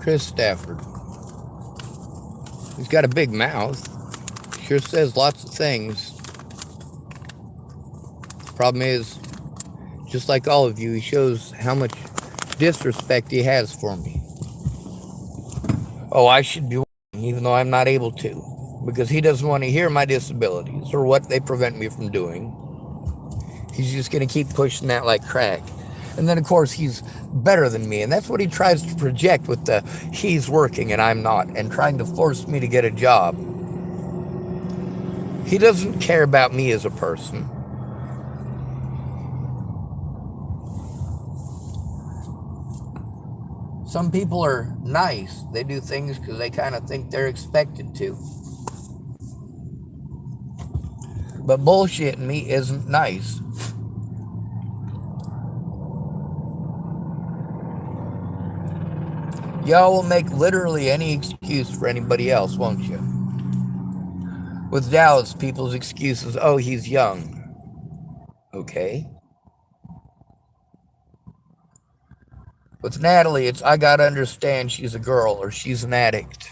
Chris Stafford. He's got a big mouth. Sure says lots of things. Problem is, just like all of you, he shows how much disrespect he has for me. Oh, I should be working even though I'm not able to, because he doesn't want to hear my disabilities or what they prevent me from doing. He's just going to keep pushing that like crack. And then, of course, he's better than me. And that's what he tries to project with the he's working and I'm not, and trying to force me to get a job. He doesn't care about me as a person. Some people are nice. They do things because they kind of think they're expected to. But bullshitting me isn't nice. Y'all will make literally any excuse for anybody else, won't you? With Dallas, people's excuses, oh, he's young. Okay. With Natalie, it's I gotta understand she's a girl or she's an addict.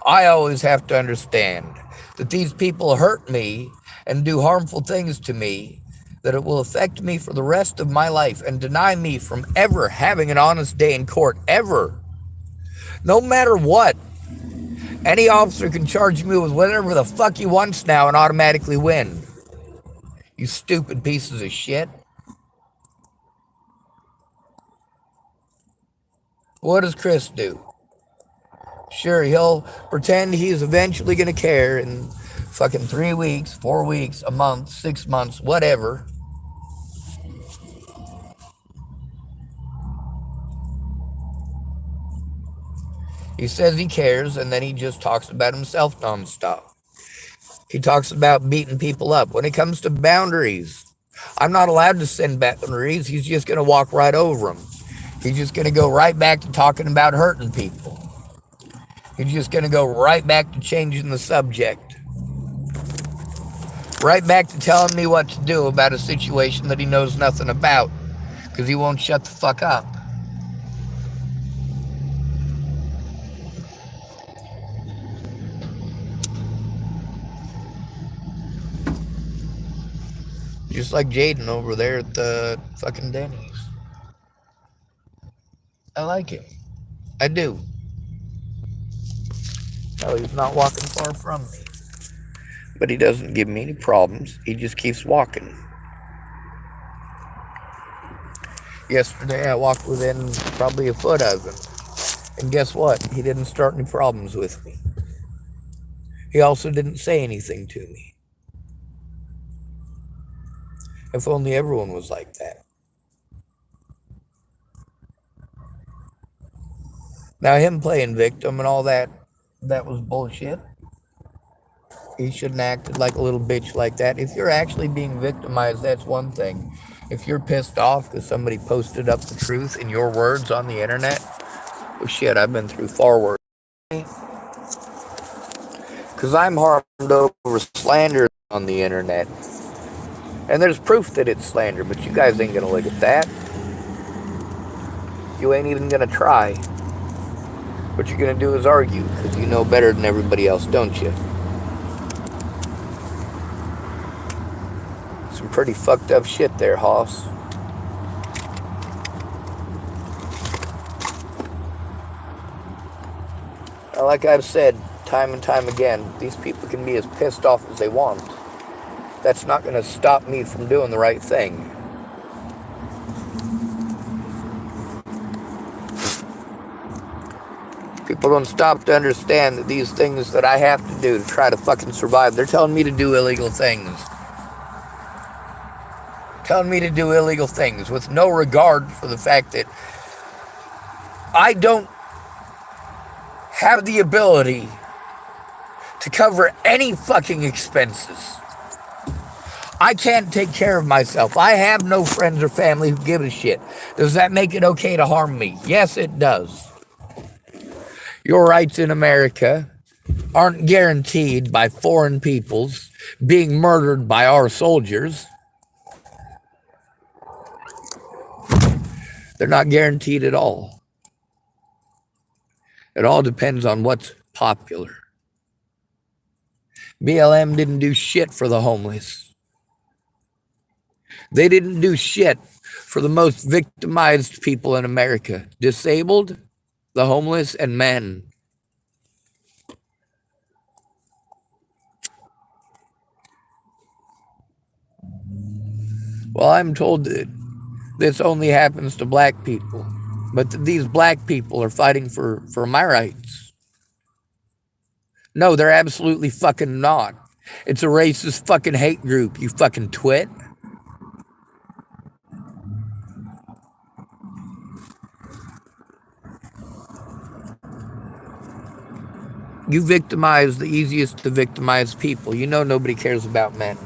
I always have to understand that these people hurt me and do harmful things to me, that it will affect me for the rest of my life and deny me from ever having an honest day in court, ever. No matter what. Any officer can charge me with whatever the fuck he wants now and automatically win. You stupid pieces of shit. What does Chris do? Sure, he'll pretend he's eventually going to care in fucking 3 weeks, 4 weeks, a month, 6 months, whatever. He says he cares, and then he just talks about himself nonstop. He talks about beating people up. When it comes to boundaries, I'm not allowed to send boundaries. He's just going to walk right over them. He's just going to go right back to talking about hurting people. He's just going to go right back to changing the subject. Right back to telling me what to do about a situation that he knows nothing about, because he won't shut the fuck up. Just like Jaden over there at the fucking Denny's. I like him. I do. Hell, he's not walking far from me. But he doesn't give me any problems. He just keeps walking. Yesterday, I walked within probably a foot of him. And guess what? He didn't start any problems with me. He also didn't say anything to me. If only everyone was like that. Now, him playing victim and all that was bullshit. He shouldn't have acted like a little bitch like that. If you're actually being victimized, that's one thing. If you're pissed off because somebody posted up the truth in your words on the internet, well, shit, I've been through far worse. Because I'm harmed over slander on the internet. And there's proof that it's slander, but you guys ain't going to look at that. You ain't even going to try. What you're going to do is argue, because you know better than everybody else, don't you? Some pretty fucked up shit there, Hoss. Like I've said time and time again, these people can be as pissed off as they want. That's not going to stop me from doing the right thing. People don't stop to understand that these things that I have to do to try to fucking survive, they're telling me to do illegal things. Telling me to do illegal things with no regard for the fact that I don't have the ability to cover any fucking expenses. I can't take care of myself. I have no friends or family who give a shit. Does that make it okay to harm me? Yes, it does. Your rights in America aren't guaranteed by foreign peoples being murdered by our soldiers. They're not guaranteed at all. It all depends on what's popular. BLM didn't do shit for the homeless. They didn't do shit for the most victimized people in America. Disabled, the homeless, and men. Well, I'm told that this only happens to black people, but these black people are fighting for my rights. No, they're absolutely fucking not. It's a racist fucking hate group, you fucking twit. You victimize the easiest to victimize people. You know nobody cares about men.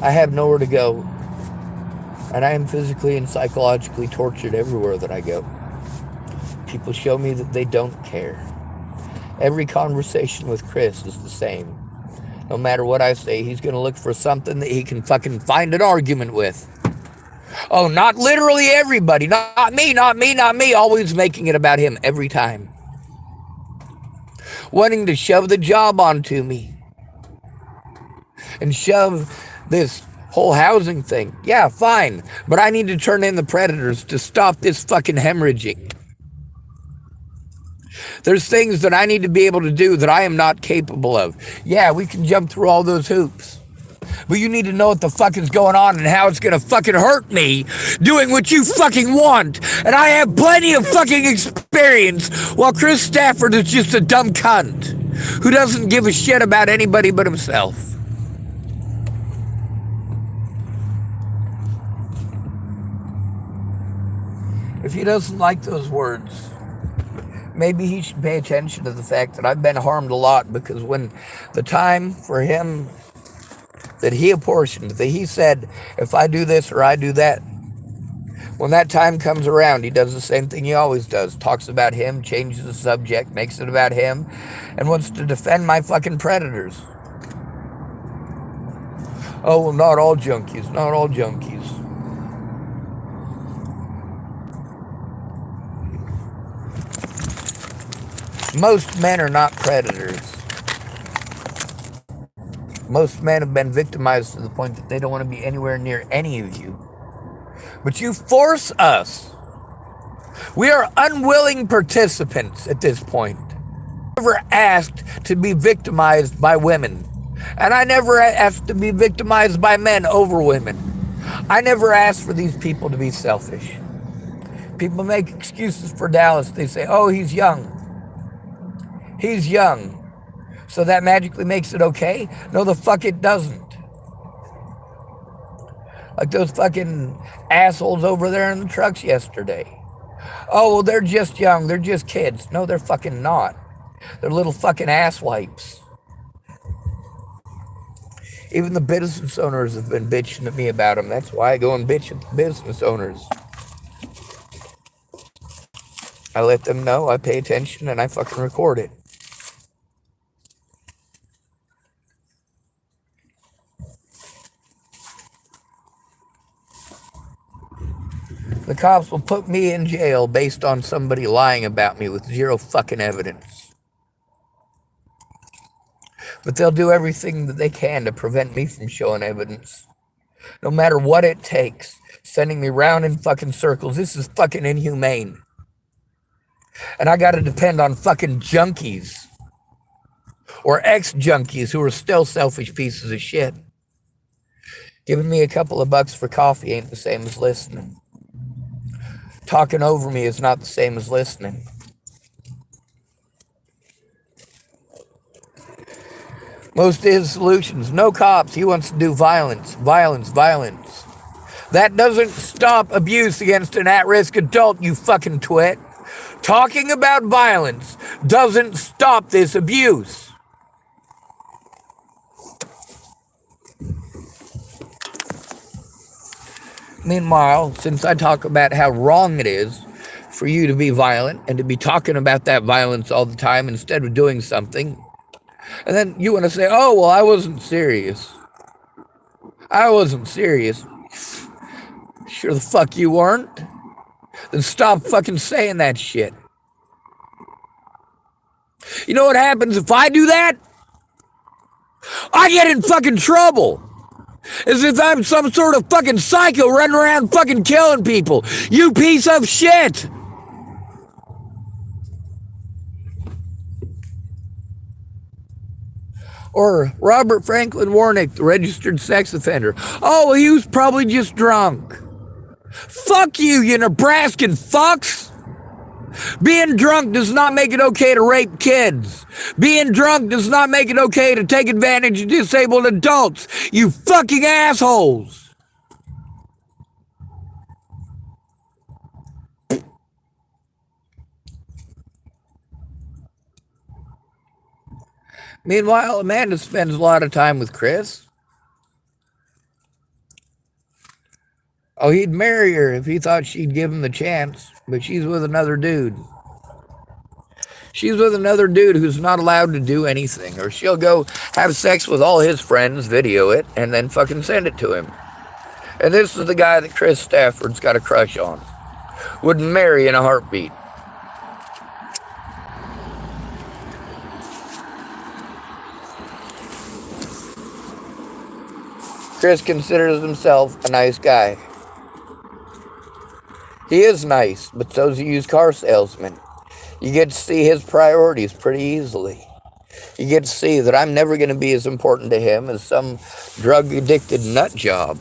I have nowhere to go, and I am physically and psychologically tortured everywhere that I go. People show me that they don't care. Every conversation with Chris is the same. No matter what I say, he's going to look for something that he can fucking find an argument with. Oh, not literally everybody. Not me, not me, not me. Always making it about him every time. Wanting to shove the job onto me. And shove this whole housing thing. Yeah, fine. But I need to turn in the predators to stop this fucking hemorrhaging. There's things that I need to be able to do that I am not capable of. Yeah, we can jump through all those hoops. But you need to know what the fuck is going on and how it's going to fucking hurt me doing what you fucking want. And I have plenty of fucking experience while Chris Stafford is just a dumb cunt who doesn't give a shit about anybody but himself. If he doesn't like those words, maybe he should pay attention to the fact that I've been harmed a lot, because when the time for him that he apportioned, that he said, if I do this or I do that, when that time comes around, he does the same thing he always does. Talks about him, changes the subject, makes it about him, and wants to defend my fucking predators. Oh, well, not all junkies, not all junkies. Most men are not predators. Most men have been victimized to the point that they don't want to be anywhere near any of you. But you force us. We are unwilling participants at this point. I never asked to be victimized by women. And I never asked to be victimized by men over women. I never asked for these people to be selfish. People make excuses for Dallas. They say, oh, he's young. He's young. So that magically makes it okay? No, the fuck it doesn't. Like those fucking assholes over there in the trucks yesterday. Oh, well, they're just young. They're just kids. No, they're fucking not. They're little fucking ass wipes. Even the business owners have been bitching at me about them. That's why I go and bitch at the business owners. I let them know, I pay attention, and I fucking record it. The cops will put me in jail based on somebody lying about me with zero fucking evidence. But they'll do everything that they can to prevent me from showing evidence. No matter what it takes. Sending me round in fucking circles. This is fucking inhumane. And I gotta depend on fucking junkies. Or ex-junkies who are still selfish pieces of shit. Giving me a couple of bucks for coffee ain't the same as listening. Talking over me is not the same as listening. Most of his solutions, no cops, he wants to do violence, violence, violence. That doesn't stop abuse against an at-risk adult, you fucking twit. Talking about violence doesn't stop this abuse. Meanwhile, since I talk about how wrong it is for you to be violent and to be talking about that violence all the time instead of doing something, and then you want to say, oh, well, I wasn't serious. I wasn't serious. Sure the fuck you weren't. Then stop fucking saying that shit. You know what happens if I do that? I get in fucking trouble. As if I'm some sort of fucking psycho running around fucking killing people. You piece of shit. Or Robert Franklin Warnick, the registered sex offender. Oh, he was probably just drunk. Fuck you, you Nebraskan fucks. Being drunk does not make it okay to rape kids. Being drunk does not make it okay to take advantage of disabled adults. You fucking assholes. Meanwhile, Amanda spends a lot of time with Chris. Oh, he'd marry her if he thought she'd give him the chance, but she's with another dude. She's with another dude who's not allowed to do anything, or she'll go have sex with all his friends, video it, and then fucking send it to him. And this is the guy that Chris Stafford's got a crush on. Would marry in a heartbeat. Chris considers himself a nice guy. He is nice, but so's a used car salesman. You get to see his priorities pretty easily. You get to see that I'm never going to be as important to him as some drug-addicted nut job.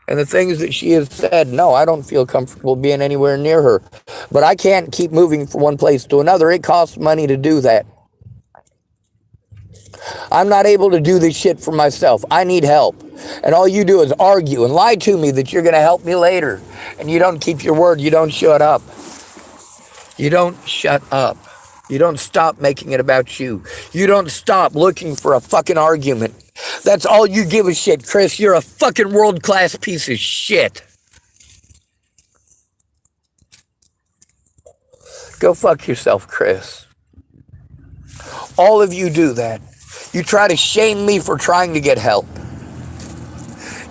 And the things that she has said, no, I don't feel comfortable being anywhere near her. But I can't keep moving from one place to another. It costs money to do that. I'm not able to do this shit for myself. I need help. And all you do is argue and lie to me that you're going to help me later. And you don't keep your word. You don't shut up. You don't shut up. You don't stop making it about you. You don't stop looking for a fucking argument. That's all you give a shit, Chris. You're a fucking world-class piece of shit. Go fuck yourself, Chris. All of you do that. You try to shame me for trying to get help.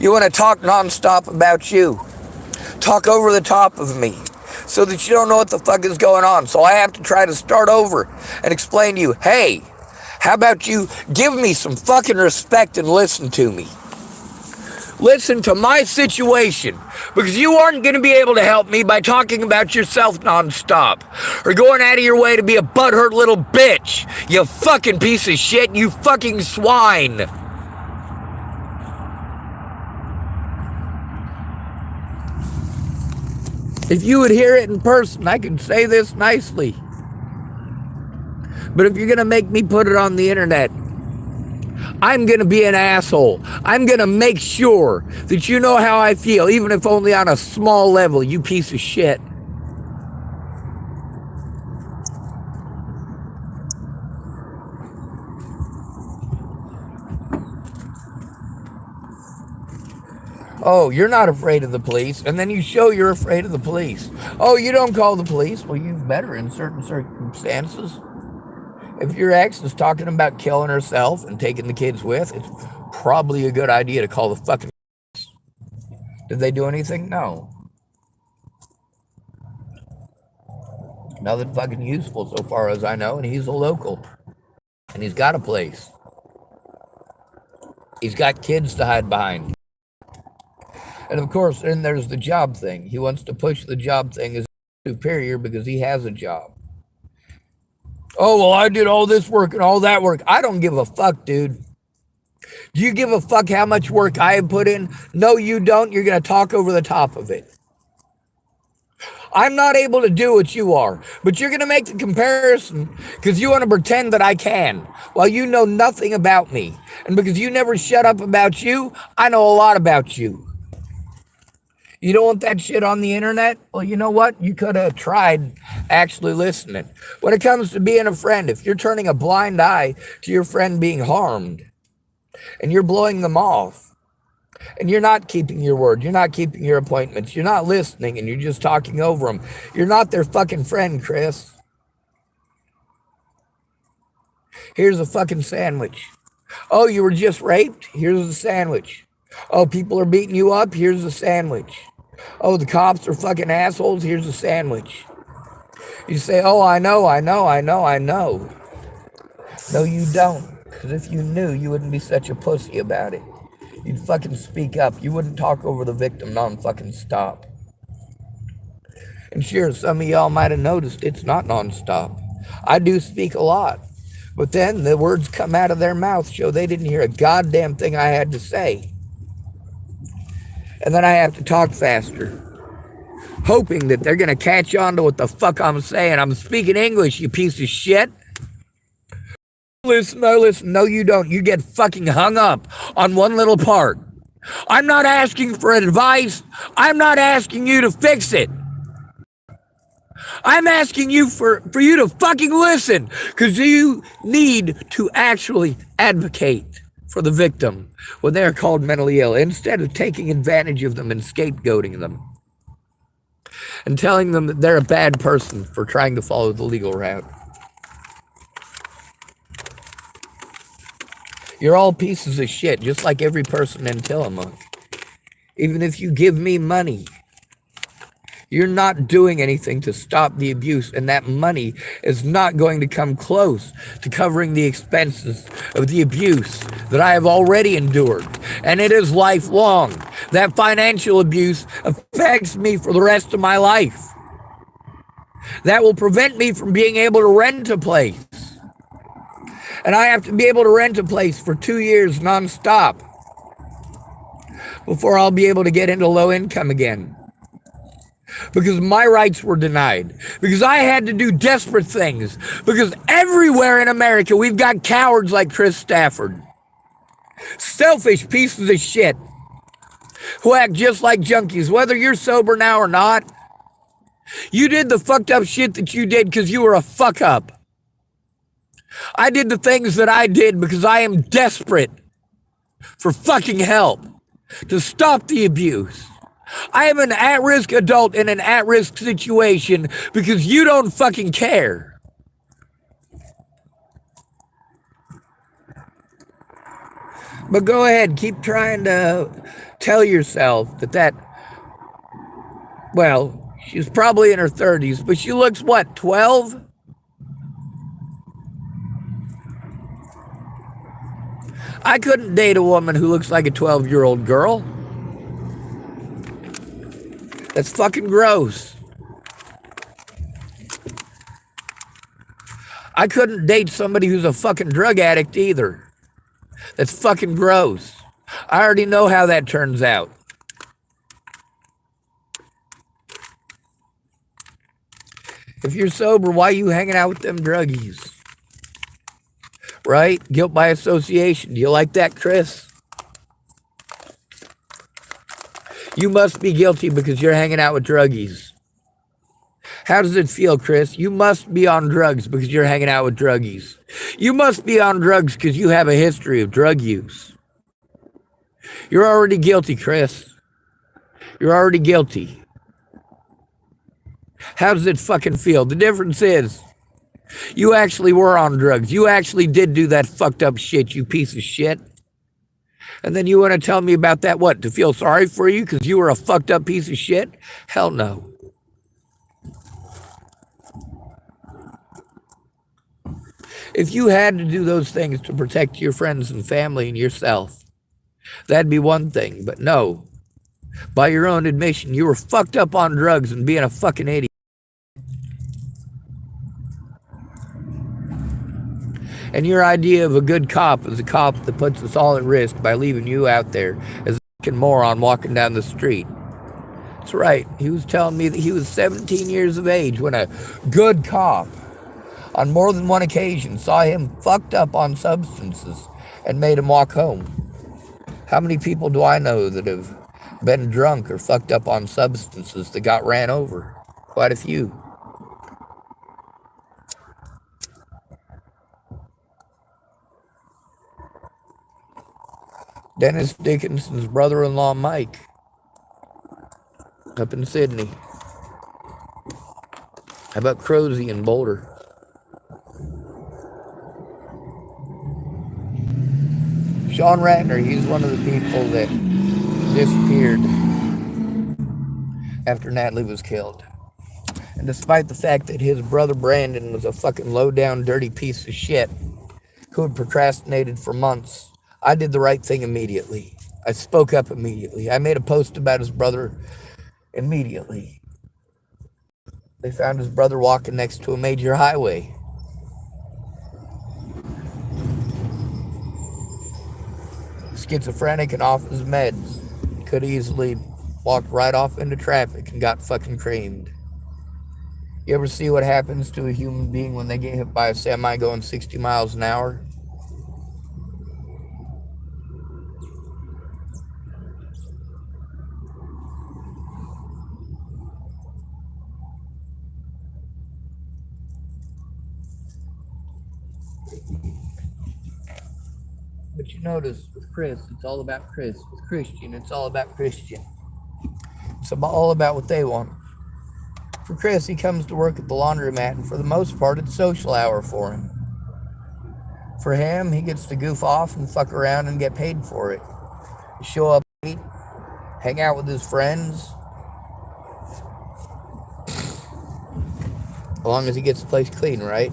You want to talk nonstop about you. Talk over the top of me so that you don't know what the fuck is going on. So I have to try to start over and explain to you, hey, how about you give me some fucking respect and listen to me. Listen to my situation, because you aren't going to be able to help me by talking about yourself nonstop or going out of your way to be a butthurt little bitch. You fucking piece of shit. You fucking swine. If you would hear it in person, I could say this nicely. But if you're going to make me put it on the internet, I'm going to be an asshole. I'm going to make sure that you know how I feel, even if only on a small level, you piece of shit. Oh, you're not afraid of the police, and then you show you're afraid of the police. Oh, you don't call the police? Well, you better in certain circumstances. If your ex is talking about killing herself and taking the kids with, it's probably a good idea to call the fucking police. Did they do anything? No. Nothing fucking useful so far as I know, and he's a local. And he's got a place. He's got kids to hide behind. And of course, then there's the job thing. He wants to push the job thing as superior because he has a job. Oh, well, I did all this work and all that work. I don't give a fuck, dude. Do you give a fuck how much work I have put in? No, you don't. You're going to talk over the top of it. I'm not able to do what you are, but you're going to make the comparison because you want to pretend that I can, while you know nothing about me. And because you never shut up about you, I know a lot about you. You don't want that shit on the internet? Well, you know what? You could have tried actually listening. When it comes to being a friend, if you're turning a blind eye to your friend being harmed, and you're blowing them off, and you're not keeping your word, you're not keeping your appointments, you're not listening, and you're just talking over them, you're not their fucking friend, Chris. Here's a fucking sandwich. Oh, you were just raped? Here's a sandwich. Oh, people are beating you up? Here's a sandwich. Oh, the cops are fucking assholes? Here's a sandwich. You say, oh, I know. No, you don't. Because if you knew, you wouldn't be such a pussy about it. You'd fucking speak up. You wouldn't talk over the victim non-fucking stop. And sure, some of y'all might have noticed it's not non-stop. I do speak a lot. But then the words come out of their mouth show they didn't hear a goddamn thing I had to say. And then I have to talk faster, hoping that they're going to catch on to what the fuck I'm saying. I'm speaking English, you piece of shit. Listen. No, you don't. You get fucking hung up on one little part. I'm not asking for advice. I'm not asking you to fix it. I'm asking you for you to fucking listen, because you need to actually advocate for the victim when they're called mentally ill, instead of taking advantage of them and scapegoating them and telling them that they're a bad person for trying to follow the legal route. You're all pieces of shit, just like every person in Tillamook. Even if you give me money, you're not doing anything to stop the abuse, and that money is not going to come close to covering the expenses of the abuse that I have already endured. And it is lifelong. That financial abuse affects me for the rest of my life. That will prevent me from being able to rent a place. And I have to be able to rent a place for 2 years nonstop before I'll be able to get into low income again. Because my rights were denied. Because I had to do desperate things. Because everywhere in America, we've got cowards like Chris Stafford. Selfish pieces of shit who act just like junkies. Whether you're sober now or not, you did the fucked up shit that you did because you were a fuck up. I did the things that I did because I am desperate for fucking help to stop the abuse. I am an at-risk adult in an at-risk situation because you don't fucking care. But go ahead, keep trying to tell yourself that, well, she's probably in her 30s, but she looks, what, 12? I couldn't date a woman who looks like a 12-year-old girl. That's fucking gross. I couldn't date somebody who's a fucking drug addict either. That's fucking gross. I already know how that turns out. If you're sober, why are you hanging out with them druggies? Right? Guilt by association. Do you like that, Chris? You must be guilty because you're hanging out with druggies. How does it feel, Chris? You must be on drugs because you're hanging out with druggies. You must be on drugs because you have a history of drug use. You're already guilty, Chris. You're already guilty. How does it fucking feel? The difference is, you actually were on drugs. You actually did do that fucked up shit, you piece of shit. And then you want to tell me about that, what, to feel sorry for you because you were a fucked up piece of shit? Hell no. If you had to do those things to protect your friends and family and yourself, that'd be one thing. But no, by your own admission, you were fucked up on drugs and being a fucking idiot. And your idea of a good cop is a cop that puts us all at risk by leaving you out there as a fucking moron walking down the street. That's right. He was telling me that he was 17 years of age when a good cop, on more than one occasion, saw him fucked up on substances and made him walk home. How many people do I know that have been drunk or fucked up on substances that got ran over? Quite a few. Dennis Dickinson's brother-in-law, Mike, up in Sydney. How about Crozy in Boulder? Sean Ratner, he's one of the people that disappeared after Natalie was killed. And despite the fact that his brother Brandon was a fucking low-down, dirty piece of shit who had procrastinated for months, I did the right thing immediately. I spoke up immediately. I made a post about his brother immediately. They found his brother walking next to a major highway. Schizophrenic and off his meds. Could easily walked right off into traffic and got fucking creamed. You ever see what happens to a human being when they get hit by a semi going 60 miles an hour? But you notice with Chris, it's all about Chris. With Christian, it's all about Christian. It's all about what they want. For Chris, he comes to work at the laundromat, and for the most part, it's social hour for him. For him, he gets to goof off and fuck around and get paid for it. Show up late, hang out with his friends, as long as he gets the place clean, right?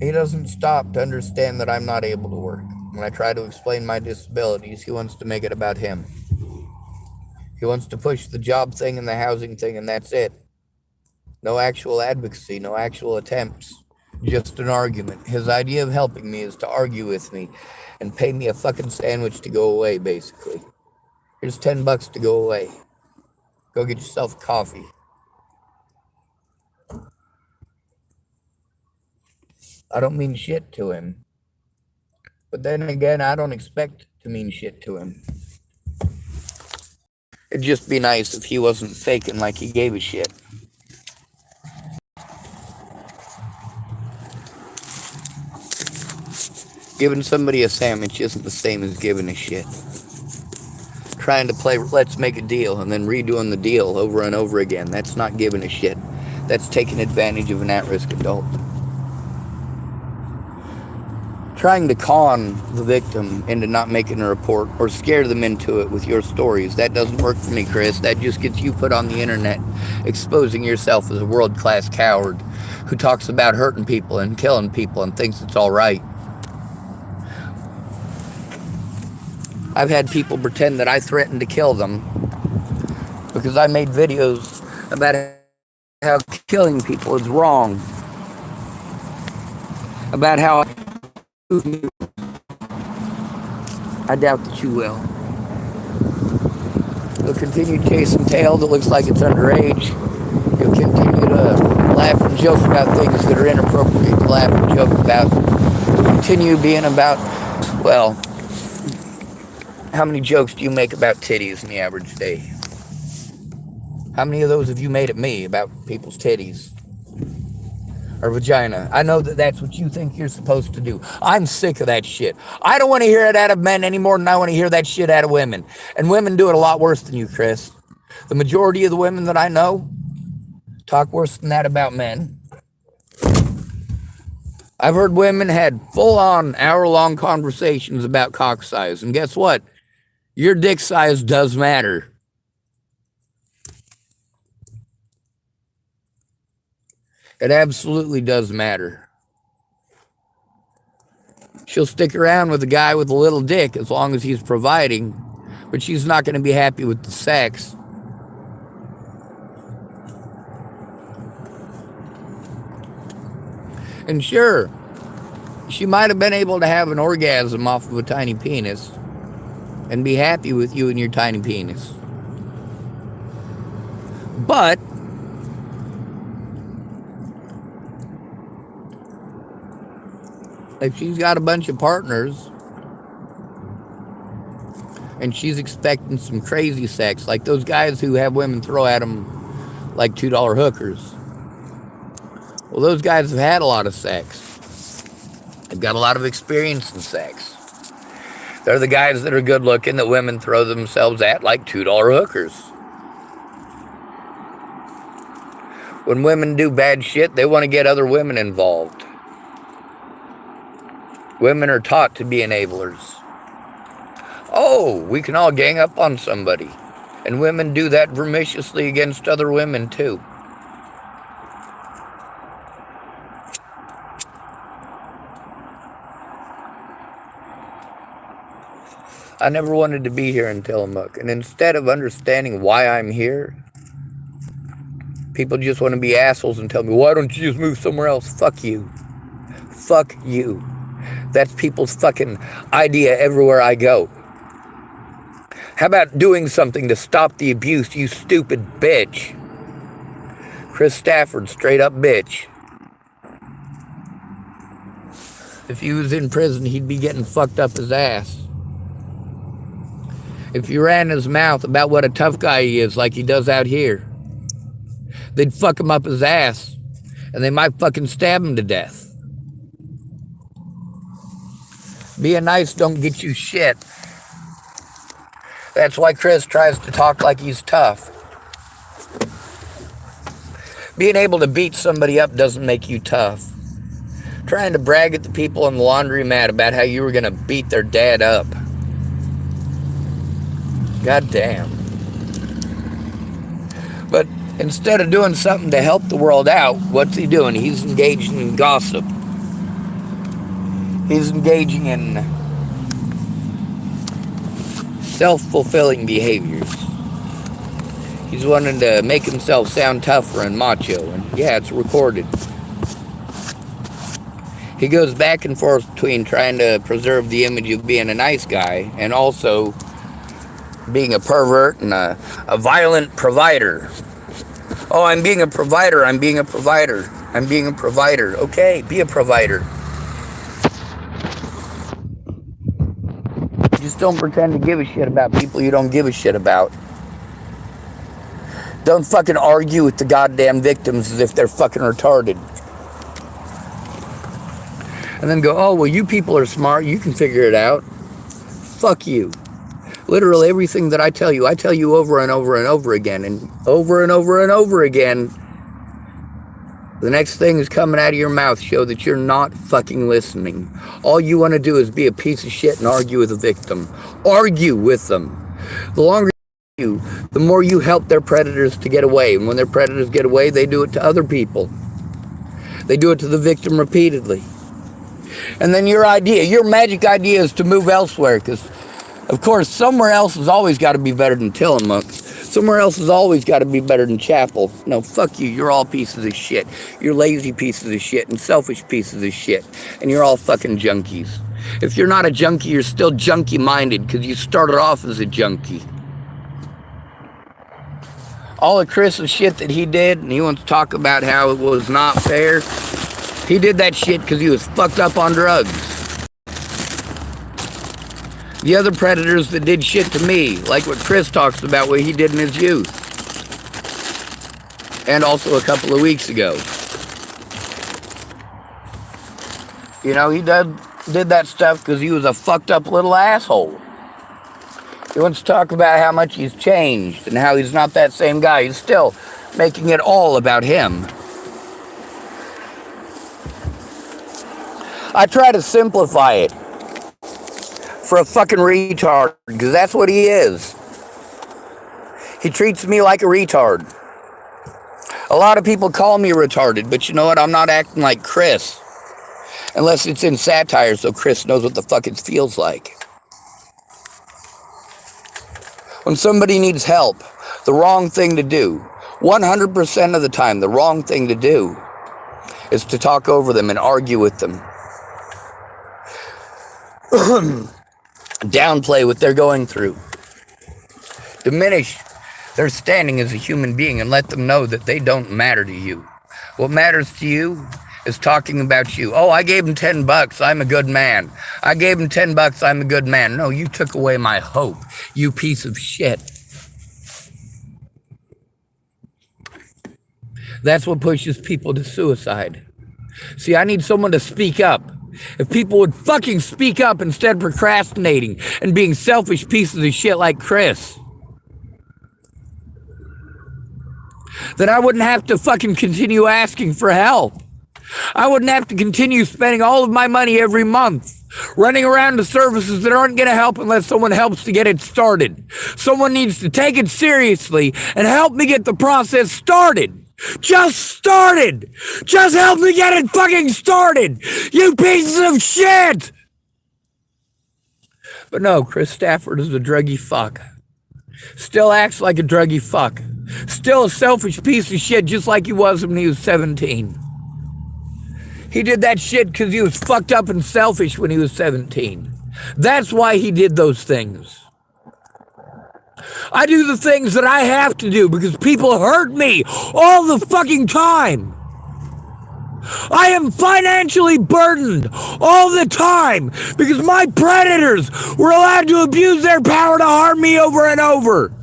He doesn't stop to understand that I'm not able to work. When I try to explain my disabilities, he wants to make it about him. He wants to push the job thing and the housing thing, and that's it. No actual advocacy, no actual attempts. Just an argument. His idea of helping me is to argue with me and pay me a fucking sandwich to go away, basically. Here's $10 to go away. Go get yourself a coffee. I don't mean shit to him. But then again, I don't expect to mean shit to him. It'd just be nice if he wasn't faking like he gave a shit. Giving somebody a sandwich isn't the same as giving a shit. Trying to play let's make a deal and then redoing the deal over and over again, that's not giving a shit. That's taking advantage of an at-risk adult. Trying to con the victim into not making a report or scare them into it with your stories, that doesn't work for me, Chris. That just gets you put on the internet, exposing yourself as a world-class coward who talks about hurting people and killing people and thinks it's all right. I've had people pretend that I threatened to kill them because I made videos about how killing people is wrong. About how I doubt that you will. You'll continue chasing tail that looks like it's underage. You'll continue to laugh and joke about things that are inappropriate to laugh and joke about. You'll continue being about, well, how many jokes do you make about titties in the average day? How many of those have you made at me about people's titties? Or vagina? I know that that's what you think you're supposed to do. I'm sick of that shit. I don't want to hear it out of men any more than I want to hear that shit out of women. And women do it a lot worse than you, Chris. The majority of the women that I know talk worse than that about men. I've heard women had full-on hour-long conversations about cock size. And guess what? Your dick size does matter. It absolutely does matter. She'll stick around with a guy with a little dick as long as he's providing, but she's not going to be happy with the sex. And sure, she might have been able to have an orgasm off of a tiny penis and be happy with you and your tiny penis. But if she's got a bunch of partners and she's expecting some crazy sex, like those guys who have women throw at them like $2 hookers, well, those guys have had a lot of sex. They've got a lot of experience in sex. They're the guys that are good looking that women throw themselves at like $2 hookers. When women do bad shit, they want to get other women involved. Women are taught to be enablers. Oh, we can all gang up on somebody. And women do that vermiciously against other women too. I never wanted to be here in Tillamook. And instead of understanding why I'm here, people just want to be assholes and tell me, why don't you just move somewhere else? Fuck you. Fuck you. That's people's fucking idea everywhere I go. How about doing something to stop the abuse, you stupid bitch? Chris Stafford, straight up bitch. If he was in prison, he'd be getting fucked up his ass. If he ran his mouth about what a tough guy he is like he does out here, they'd fuck him up his ass, and they might fucking stab him to death. Being nice don't get you shit. That's why Chris tries to talk like he's tough. Being able to beat somebody up doesn't make you tough. Trying to brag at the people in the laundromat about how you were going to beat their dad up. God damn. But instead of doing something to help the world out, what's he doing? He's engaging in gossip. He's engaging in self-fulfilling behaviors. He's wanting to make himself sound tougher and macho, and yeah, it's recorded. He goes back and forth between trying to preserve the image of being a nice guy and also being a pervert and a violent provider. Oh, I'm being a provider, I'm being a provider, I'm being a provider. Okay, be a provider. Just don't pretend to give a shit about people you don't give a shit about. Don't fucking argue with the goddamn victims as if they're fucking retarded. And then go, oh, well, you people are smart, you can figure it out. Fuck you. Literally everything that I tell you over and over and over again, and over and over and over again. The next things coming out of your mouth show that you're not fucking listening. All you want to do is be a piece of shit and argue with a victim. Argue with them. The longer you argue, the more you help their predators to get away. And when their predators get away, they do it to other people. They do it to the victim repeatedly. And then your magic idea is to move elsewhere, because of course, somewhere else has always got to be better than Tillamook. Somewhere else has always got to be better than Chapel. No, fuck you. You're all pieces of shit. You're lazy pieces of shit and selfish pieces of shit. And you're all fucking junkies. If you're not a junkie, you're still junkie-minded because you started off as a junkie. All of Chris's shit that he did, and he wants to talk about how it was not fair, he did that shit because he was fucked up on drugs. The other predators that did shit to me, like what Chris talks about what he did in his youth. And also a couple of weeks ago. You know, he did that stuff because he was a fucked up little asshole. He wants to talk about how much he's changed and how he's not that same guy. He's still making it all about him. I try to simplify it for a fucking retard, because that's what he is. He treats me like a retard. A lot of people call me retarded, but you know what? I'm not acting like Chris. Unless it's in satire, so Chris knows what the fuck it feels like. When somebody needs help, the wrong thing to do, 100% of the time, the wrong thing to do is to talk over them and argue with them. Downplay what they're going through. Diminish their standing as a human being and let them know that they don't matter to you. What matters to you is talking about you. Oh, I gave him $10. I'm a good man. I gave him $10. I'm a good man. No, you took away my hope, you piece of shit. That's what pushes people to suicide. See, I need someone to speak up. If people would fucking speak up instead of procrastinating and being selfish pieces of shit like Chris, then I wouldn't have to fucking continue asking for help. I wouldn't have to continue spending all of my money every month running around to services that aren't going to help unless someone helps to get it started. Someone needs to take it seriously and help me get the process started. Just started. Just help me get it fucking started, you pieces of shit. But no, Chris Stafford is a druggy fuck. Still acts like a druggy fuck. Still a selfish piece of shit just like he was when he was 17. He did that shit because he was fucked up and selfish when he was 17. That's why he did those things. I do the things that I have to do because people hurt me all the fucking time. I am financially burdened all the time because my predators were allowed to abuse their power to harm me over and over.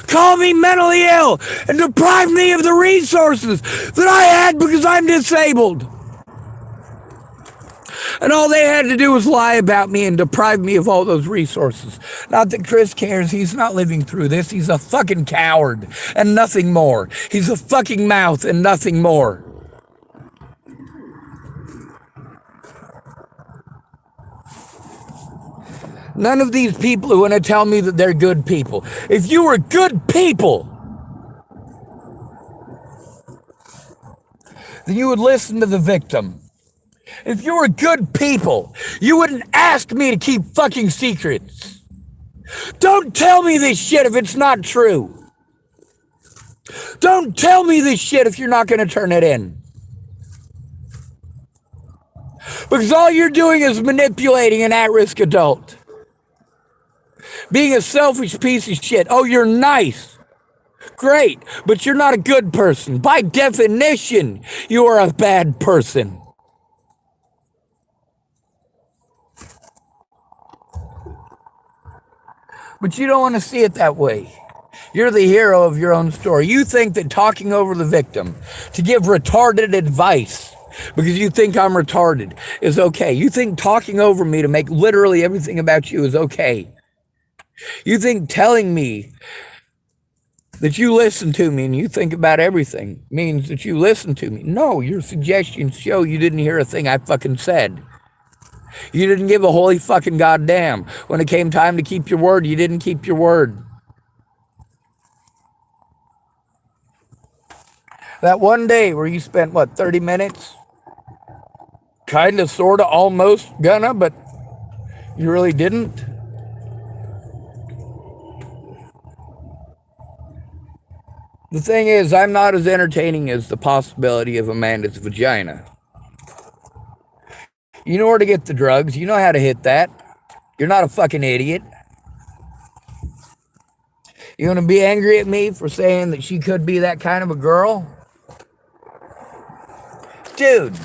Call me mentally ill and deprive me of the resources that I had because I'm disabled. And all they had to do was lie about me and deprive me of all those resources. Not that Chris cares. He's not living through this. He's a fucking coward and nothing more. He's a fucking mouth and nothing more. None of these people who want to tell me that they're good people. If you were good people, then you would listen to the victim. If you were good people, you wouldn't ask me to keep fucking secrets. Don't tell me this shit if it's not true. Don't tell me this shit if you're not going to turn it in. Because all you're doing is manipulating an at-risk adult. Being a selfish piece of shit. Oh, you're nice. Great, but you're not a good person. By definition, you are a bad person. But you don't want to see it that way. You're the hero of your own story. You think that talking over the victim to give retarded advice because you think I'm retarded is okay. You think talking over me to make literally everything about you is okay. You think telling me that you listen to me and you think about everything means that you listen to me. No, your suggestions show you didn't hear a thing I fucking said. You didn't give a holy fucking goddamn. When it came time to keep your word, you didn't keep your word. That one day where you spent, 30 minutes? Kinda, sorta, almost gonna, but you really didn't. The thing is, I'm not as entertaining as the possibility of Amanda's vagina. You know where to get the drugs. You know how to hit that. You're not a fucking idiot. You want to be angry at me for saying that she could be that kind of a girl? Dude.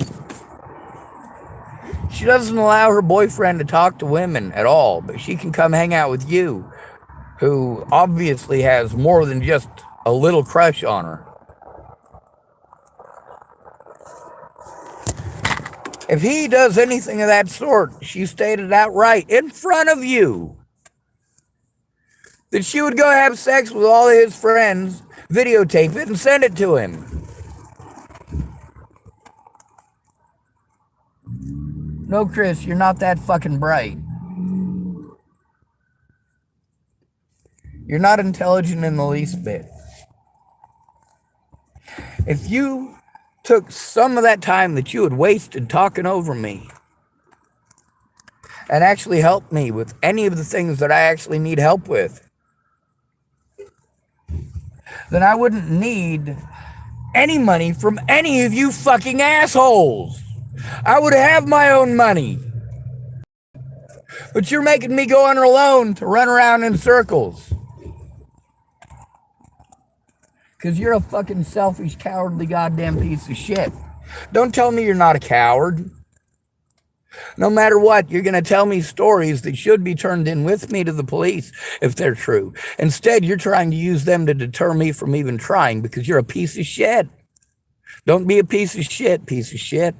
She doesn't allow her boyfriend to talk to women at all, but she can come hang out with you, who obviously has more than just a little crush on her. If he does anything of that sort, she stated outright in front of you that she would go have sex with all of his friends, videotape it, and send it to him. No, Chris, you're not that fucking bright. You're not intelligent in the least bit. If you took some of that time that you had wasted talking over me and actually helped me with any of the things that I actually need help with, then I wouldn't need any money from any of you fucking assholes. I would have my own money. But you're making me go on a loan to run around in circles. Because you're a fucking selfish, cowardly goddamn piece of shit. Don't tell me you're not a coward. No matter what, you're going to tell me stories that should be turned in with me to the police if they're true. Instead, you're trying to use them to deter me from even trying because you're a piece of shit. Don't be a piece of shit, piece of shit.